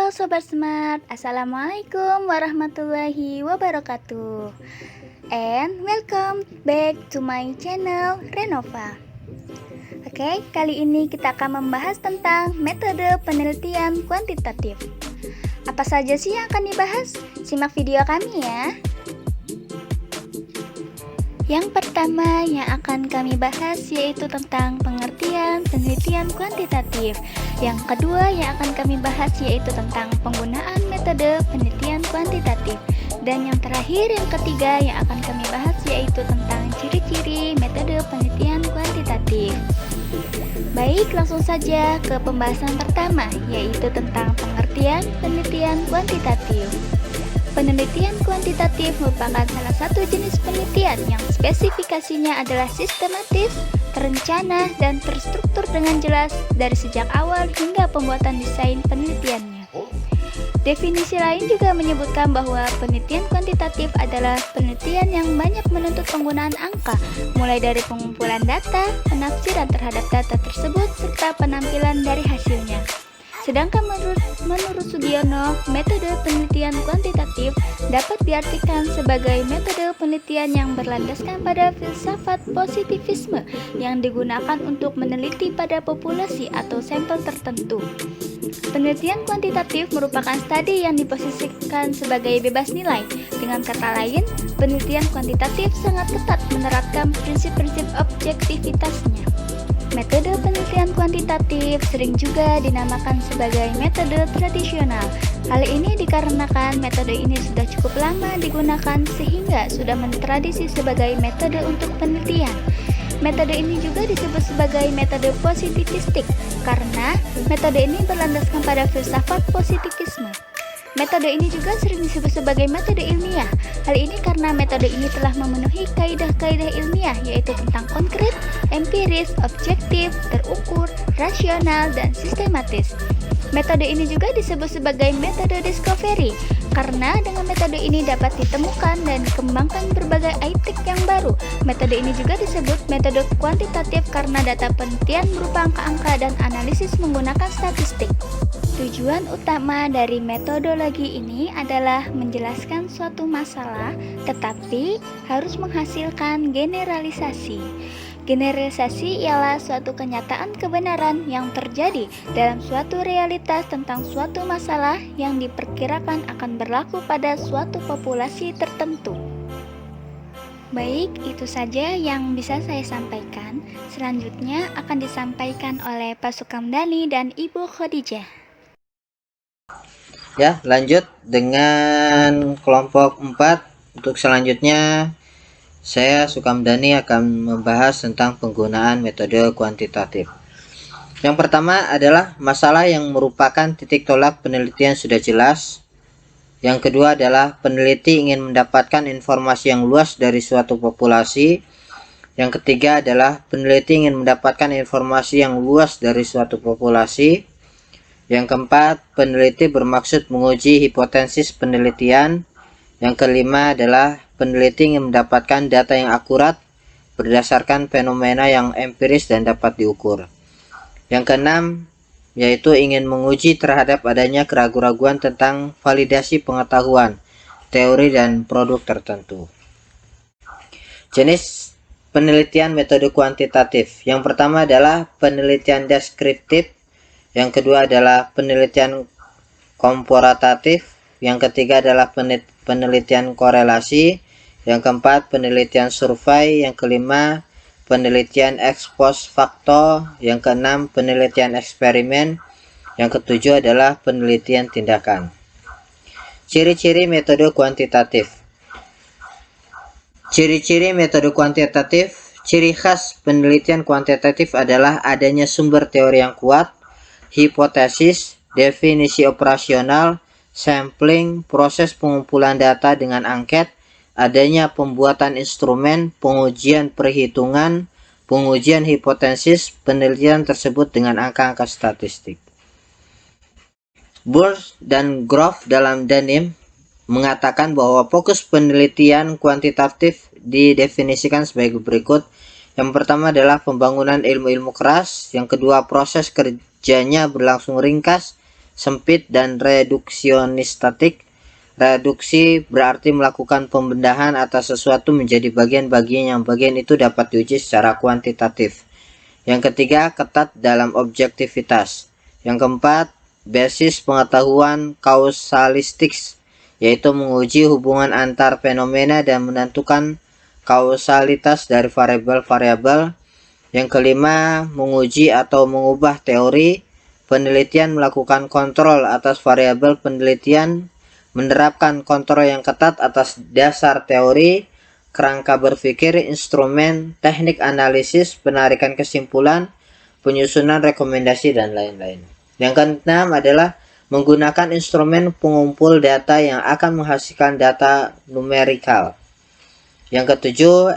Halo Sobat Smart, Assalamualaikum warahmatullahi wabarakatuh. And welcome back to my channel Renova. Oke, kali ini kita akan membahas tentang metode penelitian kuantitatif. Apa saja sih yang akan dibahas? Simak video kami ya. Yang pertama yang akan kami bahas yaitu tentang pengertian penelitian kuantitatif. Yang kedua yang akan kami bahas yaitu tentang penggunaan metode penelitian kuantitatif. Dan yang terakhir yang ketiga yang akan kami bahas yaitu tentang ciri-ciri metode penelitian kuantitatif. Baik, langsung saja ke pembahasan pertama yaitu tentang pengertian penelitian kuantitatif. Penelitian kuantitatif merupakan salah satu jenis penelitian yang spesifikasinya adalah sistematis, terencana, dan terstruktur dengan jelas dari sejak awal hingga pembuatan desain penelitiannya. Definisi lain juga menyebutkan bahwa penelitian kuantitatif adalah penelitian yang banyak menuntut penggunaan angka, mulai dari pengumpulan data, penafsiran terhadap data tersebut, serta penampilan dari hasilnya. Sedangkan menurut Sugiono, metode penelitian kuantitatif dapat diartikan sebagai metode penelitian yang berlandaskan pada filsafat positivisme yang digunakan untuk meneliti pada populasi atau sampel tertentu. Penelitian kuantitatif merupakan studi yang diposisikan sebagai bebas nilai. Dengan kata lain, penelitian kuantitatif sangat ketat menerapkan prinsip-prinsip objektivitasnya. Metode penelitian kuantitatif sering juga dinamakan sebagai metode tradisional. Hal ini dikarenakan metode ini sudah cukup lama digunakan sehingga sudah mentradisi sebagai metode untuk penelitian. Metode ini juga disebut sebagai metode positivistik karena metode ini berlandaskan pada filsafat positivisme. Metode ini juga sering disebut sebagai metode ilmiah. Hal ini karena metode ini telah memenuhi kaidah-kaidah ilmiah yaitu tentang konkret, empiris, objektif, terukur, rasional, dan sistematis. Metode ini juga disebut sebagai metode discovery karena dengan metode ini dapat ditemukan dan dikembangkan berbagai iptek yang baru. Metode ini juga disebut metode kuantitatif karena data penelitian berupa angka-angka dan analisis menggunakan statistik. Tujuan utama dari metodologi ini adalah menjelaskan suatu masalah, tetapi harus menghasilkan generalisasi. Generalisasi ialah suatu kenyataan kebenaran yang terjadi dalam suatu realitas tentang suatu masalah yang diperkirakan akan berlaku pada suatu populasi tertentu. Baik, itu saja yang bisa saya sampaikan. Selanjutnya akan disampaikan oleh Pak Sukamdani dan Ibu Khadijah. Ya, lanjut dengan kelompok 4. Untuk selanjutnya saya Sukamdani akan membahas tentang penggunaan metode kuantitatif. Yang pertama adalah masalah yang merupakan titik tolak penelitian sudah jelas. Yang kedua adalah peneliti ingin mendapatkan informasi yang luas dari suatu populasi. Yang ketiga adalah peneliti ingin mendapatkan informasi yang luas dari suatu populasi. Yang keempat, peneliti bermaksud menguji hipotesis penelitian. Yang kelima adalah peneliti ingin mendapatkan data yang akurat berdasarkan fenomena yang empiris dan dapat diukur. Yang keenam, yaitu ingin menguji terhadap adanya keraguan-raguan tentang validasi pengetahuan, teori, dan produk tertentu. Jenis penelitian metode kuantitatif. Yang pertama adalah penelitian deskriptif. Yang kedua adalah penelitian komparatif. Yang ketiga adalah penelitian korelasi. Yang keempat penelitian survei. Yang kelima penelitian ex post facto. Yang keenam penelitian eksperimen. Yang ketujuh adalah penelitian tindakan. Ciri-ciri metode kuantitatif. Ciri-ciri metode kuantitatif. Ciri khas penelitian kuantitatif adalah adanya sumber teori yang kuat, hipotesis, definisi operasional, sampling, proses pengumpulan data dengan angket, adanya pembuatan instrumen, pengujian perhitungan, pengujian hipotesis, penelitian tersebut dengan angka-angka statistik. Burns dan Grove dalam Danim mengatakan bahwa fokus penelitian kuantitatif didefinisikan sebagai berikut. Yang pertama adalah pembangunan ilmu-ilmu keras, yang kedua proses kerjanya berlangsung ringkas, sempit dan reduksionistik. Reduksi berarti melakukan pembedahan atas sesuatu menjadi bagian-bagian yang bagian itu dapat diuji secara kuantitatif. Yang ketiga, ketat dalam objektivitas. Yang keempat, basis pengetahuan kausalistik, yaitu menguji hubungan antar fenomena dan menentukan kausalitas dari variabel-variabel. Yang kelima, menguji atau mengubah teori. Penelitian melakukan kontrol atas variabel penelitian, menerapkan kontrol yang ketat atas dasar teori, kerangka berpikir, instrumen, teknik analisis, penarikan kesimpulan, penyusunan rekomendasi, dan lain-lain. Yang keenam adalah menggunakan instrumen pengumpul data yang akan menghasilkan data numerikal. Yang ketujuh,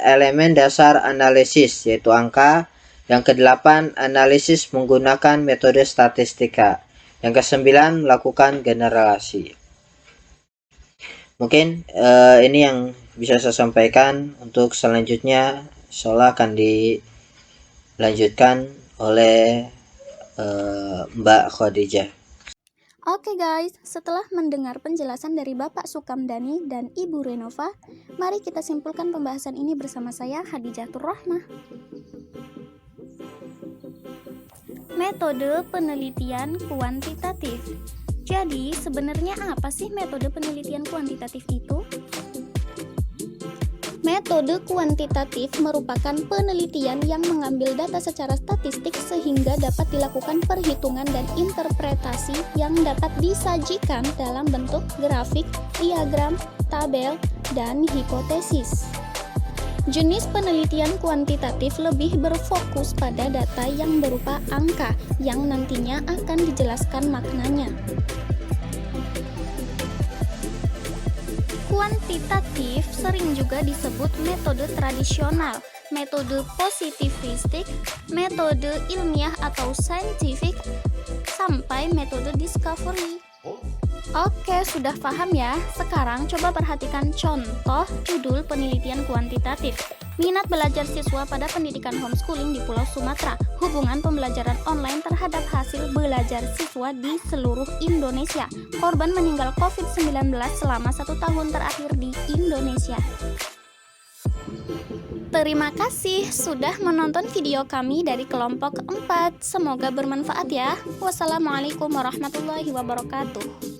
elemen dasar analisis, yaitu angka. Yang kedelapan, analisis menggunakan metode statistika. Yang kesembilan, melakukan generalisasi. Mungkin ini yang bisa saya sampaikan. Untuk selanjutnya insyaallah akan dilanjutkan oleh Mbak Khadijah. Oke guys, setelah mendengar penjelasan dari Bapak Sukamdani dan Ibu Renova, mari kita simpulkan pembahasan ini bersama saya, Hadijatur Rahmah. Metode penelitian kuantitatif. Jadi, sebenarnya apa sih metode penelitian kuantitatif itu? Metode kuantitatif merupakan penelitian yang mengambil data secara statistik sehingga dapat dilakukan perhitungan dan interpretasi yang dapat disajikan dalam bentuk grafik, diagram, tabel, dan hipotesis. Jenis penelitian kuantitatif lebih berfokus pada data yang berupa angka yang nantinya akan dijelaskan maknanya. Kuantitatif sering juga disebut metode tradisional, metode positivistik, metode ilmiah atau scientific, sampai metode discovery. Oke, sudah paham ya? Sekarang coba perhatikan contoh judul penelitian kuantitatif. Minat belajar siswa pada pendidikan homeschooling di Pulau Sumatera. Hubungan pembelajaran online terhadap hasil belajar siswa di seluruh Indonesia. Korban meninggal COVID-19 selama 1 tahun terakhir di Indonesia. Terima kasih sudah menonton video kami dari kelompok 4. Semoga bermanfaat ya. Wassalamualaikum warahmatullahi wabarakatuh.